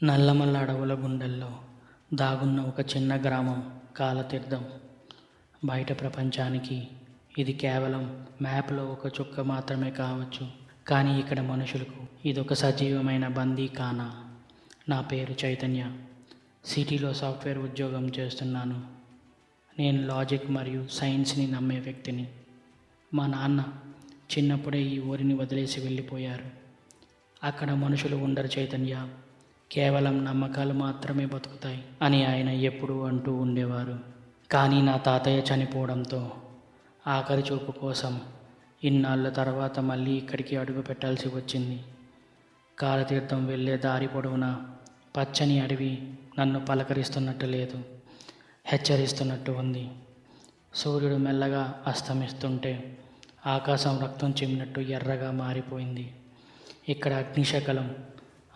నల్లమల్ల అడవుల గుండెల్లో దాగున్న ఒక చిన్న గ్రామం కాలతీర్థం. బయట ప్రపంచానికి ఇది కేవలం మ్యాప్లో ఒక చుక్క మాత్రమే కావచ్చు, కానీ ఇక్కడ మనుషులకు ఇదొక సజీవమైన బందీఖానా. నా పేరు చైతన్య. సిటీలో సాఫ్ట్వేర్ ఉద్యోగం చేస్తున్నాను. నేను లాజిక్ మరియు సైన్స్ని నమ్మే వ్యక్తిని. మా నాన్న చిన్నప్పుడే ఈ ఊరిని వదిలేసి వెళ్ళిపోయారు. అక్కడ మనుషులు ఉండరు చైతన్య, కేవలం నమ్మకాలు మాత్రమే బతుకుతాయి అని ఆయన ఎప్పుడూ అంటూ ఉండేవారు. కానీ నా తాతయ్య చనిపోవడంతో ఆఖరి చూపు కోసం ఇన్నాళ్ళ తర్వాత మళ్ళీ ఇక్కడికి అడుగు పెట్టాల్సి వచ్చింది. కాలతీర్థం వెళ్ళే దారి పొడవునా పచ్చని అడవి నన్ను పలకరిస్తున్నట్టు లేదు, హెచ్చరిస్తున్నట్టు ఉంది. సూర్యుడు మెల్లగా అస్తమిస్తుంటే ఆకాశం రక్తం చిమ్మినట్టు ఎర్రగా మారిపోయింది. ఇక్కడ అగ్నిశకలం,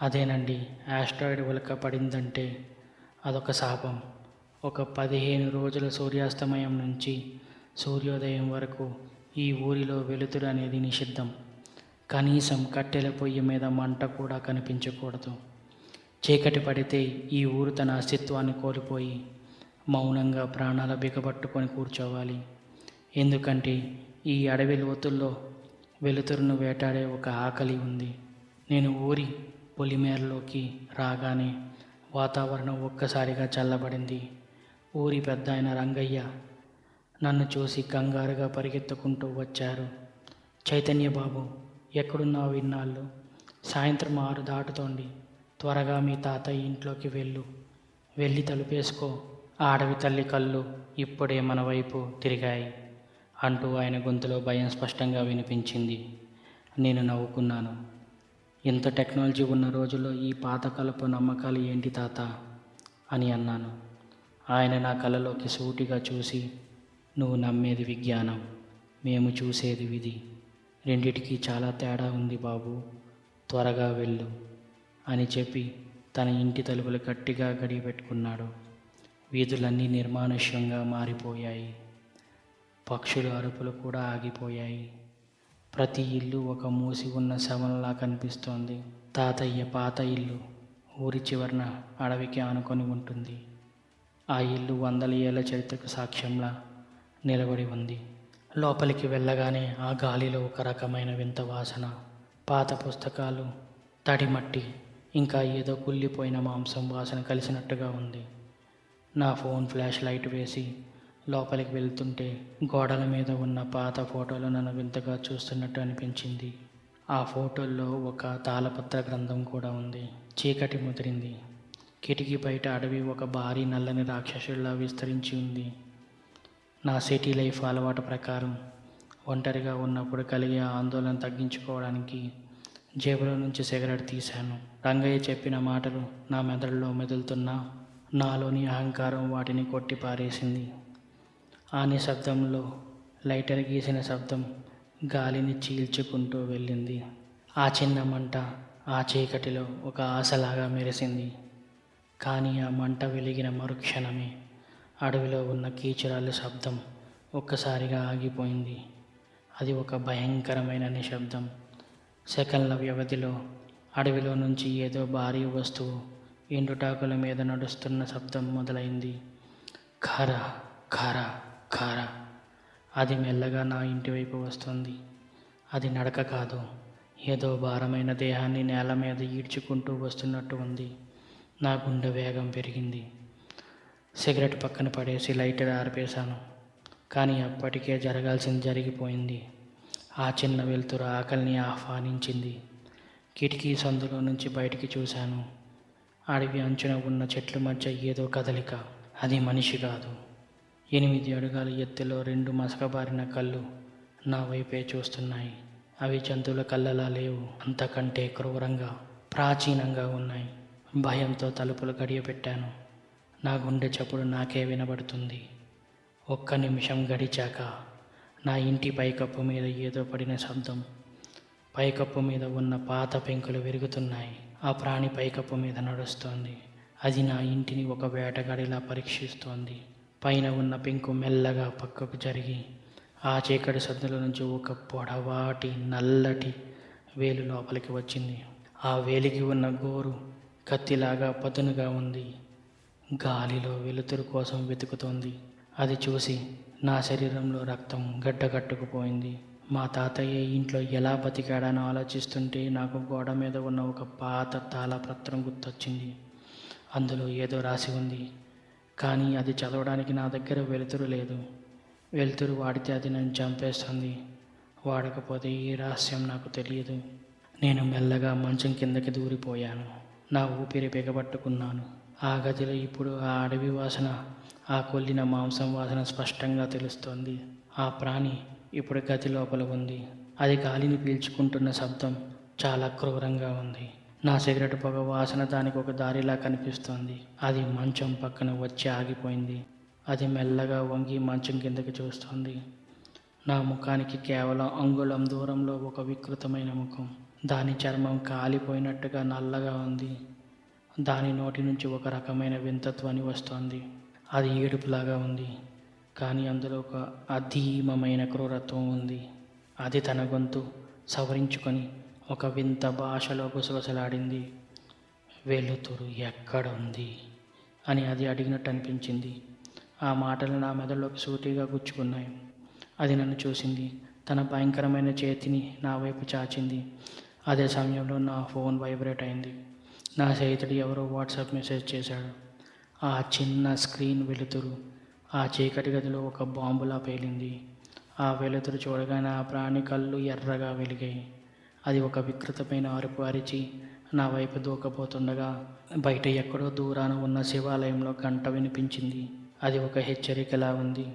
అదేనండి, ఆస్ట్రాయిడ్ ఉల్క పడిందంటే అదొక శాపం. ఒక 15 రోజుల సూర్యాస్తమయం నుంచి సూర్యోదయం వరకు ఈ ఊరిలో వెలుతురు అనేది నిషిద్ధం. కనీసం కట్టెల పొయ్యి మీద మంట కూడా కనిపించకూడదు. చీకటి పడితే ఈ ఊరు తన అస్తిత్వాన్ని కోల్పోయి మౌనంగా ప్రాణాల బిగబట్టుకొని కూర్చోవాలి. ఎందుకంటే ఈ అడవి లోతుల్లో వెలుతురును వేటాడే ఒక ఆకలి ఉంది. నేను ఊరి పొలిమేరలోకి రాగానే వాతావరణం ఒక్కసారిగా చల్లబడింది. ఊరి పెద్ద ఆయన రంగయ్య నన్ను చూసి కంగారుగా పరిగెత్తుకుంటూ వచ్చారు. చైతన్య బాబు, ఎక్కడున్నావు ఇన్నాళ్ళు? సాయంత్రం 6 దాటుతోంది. త్వరగా మీ తాతయ్య ఇంట్లోకి వెళ్ళి తలుపేసుకో. ఆ అడవి తల్లి కళ్ళు ఇప్పుడే మన వైపు తిరిగాయి అంటూ ఆయన గొంతులో భయం స్పష్టంగా వినిపించింది. నేను నవ్వుకున్నాను. ఇంత టెక్నాలజీ ఉన్న రోజుల్లో ఈ పాతకాలపు నమ్మకాలు ఏంటి తాత అని అన్నాను. ఆయన నా కళ్ళలోకి సూటిగా చూసి, నువ్వు నమ్మేది విజ్ఞానం, మేము చూసేది విధి. రెండిటికి చాలా తేడా ఉంది బాబు, త్వరగా వెళ్ళు అని చెప్పి తన ఇంటి తలుపులు గట్టిగా గడిపెట్టుకున్నాడు. వీధులన్నీ నిర్మానుష్యంగా మారిపోయాయి. పక్షుల అరుపులు కూడా ఆగిపోయాయి. ప్రతి ఇల్లు ఒక మూసి ఉన్న శవంలా కనిపిస్తోంది. తాతయ్య పాత ఇల్లు ఊరి చివరన అడవికి ఆనుకొని ఉంటుంది. ఆ ఇల్లు 100 ఏళ్ల చరిత్రకు సాక్ష్యంలా నిలబడి ఉంది. లోపలికి వెళ్ళగానే ఆ గాలిలో ఒక రకమైన వింత వాసన, పాత పుస్తకాలు, తడి మట్టి, ఇంకా ఏదో కుళ్ళిపోయిన మాంసం వాసన కలిసినట్టుగా ఉంది. నా ఫోన్ ఫ్లాష్ లైట్ వేసి లోపలికి వెళ్తుంటే గోడల మీద ఉన్న పాత ఫోటోలు నన్ను వింతగా చూస్తున్నట్టు అనిపించింది. ఆ ఫోటోల్లో ఒక తాళపత్ర గ్రంథం కూడా ఉంది. చీకటి ముదిరింది. కిటికీ బయట అడవి ఒక భారీ నల్లని రాక్షసుడిలా విస్తరించి ఉంది. నా సిటీ లైఫ్ అలవాటు ప్రకారం ఒంటరిగా ఉన్నప్పుడు కలిగే ఆందోళన తగ్గించుకోవడానికి జేబులో నుంచి సిగరెట్ తీశాను. రంగయ్య చెప్పిన మాటలు నా మెదడులో మెదులుతున్నా నాలోని అహంకారం వాటిని కొట్టి పారేసింది. ఆ నిశ్శబ్దంలో లైటర్ గీసిన శబ్దం గాలిని చీల్చుకుంటూ వెళ్ళింది. ఆ చిన్న మంట ఆ చీకటిలో ఒక ఆశలాగా మెరిసింది. కానీ ఆ మంట వెలిగిన మరుక్షణమే అడవిలో ఉన్న కీచురాళ్ళ శబ్దం ఒక్కసారిగా ఆగిపోయింది. అది ఒక భయంకరమైన నిశ్శబ్దం. సెకన్ల వ్యవధిలో అడవిలో నుంచి ఏదో భారీ వస్తువు ఎండుటాకుల మీద నడుస్తున్న శబ్దం మొదలైంది. ఖర ఖర ఖర. అది మెల్లగా నా ఇంటి వైపు వస్తుంది. అది నడక కాదు, ఏదో భారమైన దేహాన్ని నేల మీద ఈడ్చుకుంటూ వస్తున్నట్టు ఉంది. నా గుండె వేగం పెరిగింది. సిగరెట్ పక్కన పడేసి లైటర్ ఆర్పేశాను. కానీ అప్పటికే జరగాల్సింది జరిగిపోయింది. ఆ చిన్న వెలుతురు ఆకలిని ఆహ్వానించింది. కిటికీ సందులో నుంచి బయటికి చూశాను. అడవి అంచున ఉన్న చెట్ల మధ్య ఏదో కదలిక. అది మనిషి కాదు. 8 అడుగుల ఎత్తులో 2 మసకబారిన కళ్ళు నా వైపే చూస్తున్నాయి. అవి జంతువుల కళ్ళలా లేవు, అంతకంటే క్రూరంగా, ప్రాచీనంగా ఉన్నాయి. భయంతో తలుపులు గడియపెట్టాను. నా గుండె చప్పుడు నాకే వినబడుతుంది. 1 నిమిషం గడిచాక నా ఇంటి పైకప్పు మీద ఏదో పడిన శబ్దం. పైకప్పు మీద ఉన్న పాత పెంకులు విరుగుతున్నాయి. ఆ ప్రాణి పైకప్పు మీద నడుస్తోంది. అది నా ఇంటిని ఒక వేటగాడిలా పరీక్షిస్తోంది. పైన ఉన్న పెంకు మెల్లగా పక్కకు జరిగి ఆ చీకటి సద్దుల నుంచి ఒక పొడవాటి నల్లటి వేలు లోపలికి వచ్చింది. ఆ వేలికి ఉన్న గోరు కత్తిలాగా పదునుగా ఉంది. గాలిలో వెలుతురు కోసం వెతుకుతోంది. అది చూసి నా శరీరంలో రక్తం గడ్డకట్టుకుపోయింది. మా తాతయ్య ఇంట్లో ఎలా బతికాడని ఆలోచిస్తుంటే నాకు గోడ మీద ఉన్న ఒక పాత తాళపత్రం గుర్తొచ్చింది. అందులో ఏదో రాసి ఉంది. కానీ అది చదవడానికి నా దగ్గర వెలుతురు లేదు. వెలుతురు వాడితే అది నన్ను చంపేస్తుంది. వాడకపోతే ఈ రహస్యం నాకు తెలియదు. నేను మెల్లగా మంచం కిందకి దూరిపోయాను. నా ఊపిరి బిగబట్టుకున్నాను. ఆ గదిలో ఇప్పుడు ఆ అడవి వాసన, ఆ కొల్లిన మాంసం వాసన స్పష్టంగా తెలుస్తోంది. ఆ ప్రాణి ఇప్పుడు గది లోపల ఉంది. అది గాలిని పీల్చుకుంటున్న శబ్దం చాలా క్రూరంగా ఉంది. నా సిగరెట్ పొగ వాసన దానికి ఒక దారిలా కనిపిస్తోంది. అది మంచం పక్కన వచ్చి ఆగిపోయింది. అది మెల్లగా వంగి మంచం కిందకి చూస్తోంది. నా ముఖానికి కేవలం అంగుళం దూరంలో ఒక వికృతమైన ముఖం. దాని చర్మం కాలిపోయినట్టుగా నల్లగా ఉంది. దాని నోటి నుంచి ఒక రకమైన వింత ధ్వని వస్తోంది. అది ఏడుపులాగా ఉంది. కానీ అందులో ఒక అధీమమైన క్రూరత్వం ఉంది. అది తన గొంతు సవరించుకొని ఒక వింత భాషలో గుసగుసలాడింది. వెలుతురు ఎక్కడుంది అని అది అడిగినట్టు అనిపించింది. ఆ మాటలు నా మెదడులోకి సూటిగా గుచ్చుకున్నాయి. అది నన్ను చూసింది. తన భయంకరమైన చేతిని నా వైపు చాచింది. అదే సమయంలో నా ఫోన్ వైబ్రేట్ అయింది. నా స్నేహితుడు ఎవరో వాట్సాప్ మెసేజ్ చేశాడు. ఆ చిన్న స్క్రీన్ వెలుతురు ఆ చీకటి గదిలో ఒక బాంబులా పేలింది. ఆ వెలుతురు చూడగానే ఆ ప్రాణి కళ్ళు ఎర్రగా వెలిగాయి. అది ఒక వికృతమైన అరుపు అరిచి నా వైపు దూకపోతుండగా బయట ఎక్కడో దూరాన ఉన్న శివాలయంలో గంట వినిపించింది. అది ఒక హెచ్చరికలా ఉంది.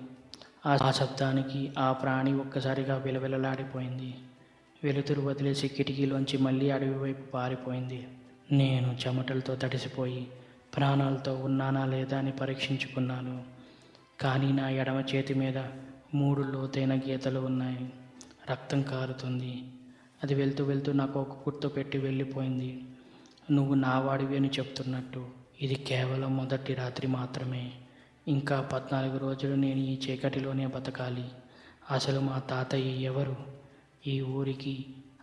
ఆ శబ్దానికి ఆ ప్రాణి ఒక్కసారిగా విలవిలలాడిపోయింది. వెలుతురు వదిలేసి కిటికీలోంచి మళ్ళీ అడవి వైపు పారిపోయింది. నేను చెమటలతో తడిసిపోయి ప్రాణాలతో ఉన్నానా లేదా అని పరీక్షించుకున్నాను. కానీ నా ఎడమ చేతి మీద 3 లోతైన గీతలు ఉన్నాయి. రక్తం కారుతుంది. అది వెళ్తూ వెళ్తూ నాకు ఒక గుర్తు పెట్టి వెళ్ళిపోయింది. నువ్వు నావాడివి అని చెప్తున్నట్టు. ఇది కేవలం మొదటి రాత్రి మాత్రమే. ఇంకా 14 రోజులు నేను ఈ చీకటిలోనే బతకాలి. అసలు మా తాతయ్య ఎవరు? ఈ ఊరికి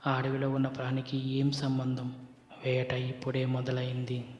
ఆ అడవిలో ఉన్న ప్రాణికి ఏం సంబంధం? వేట ఇప్పుడే మొదలైంది.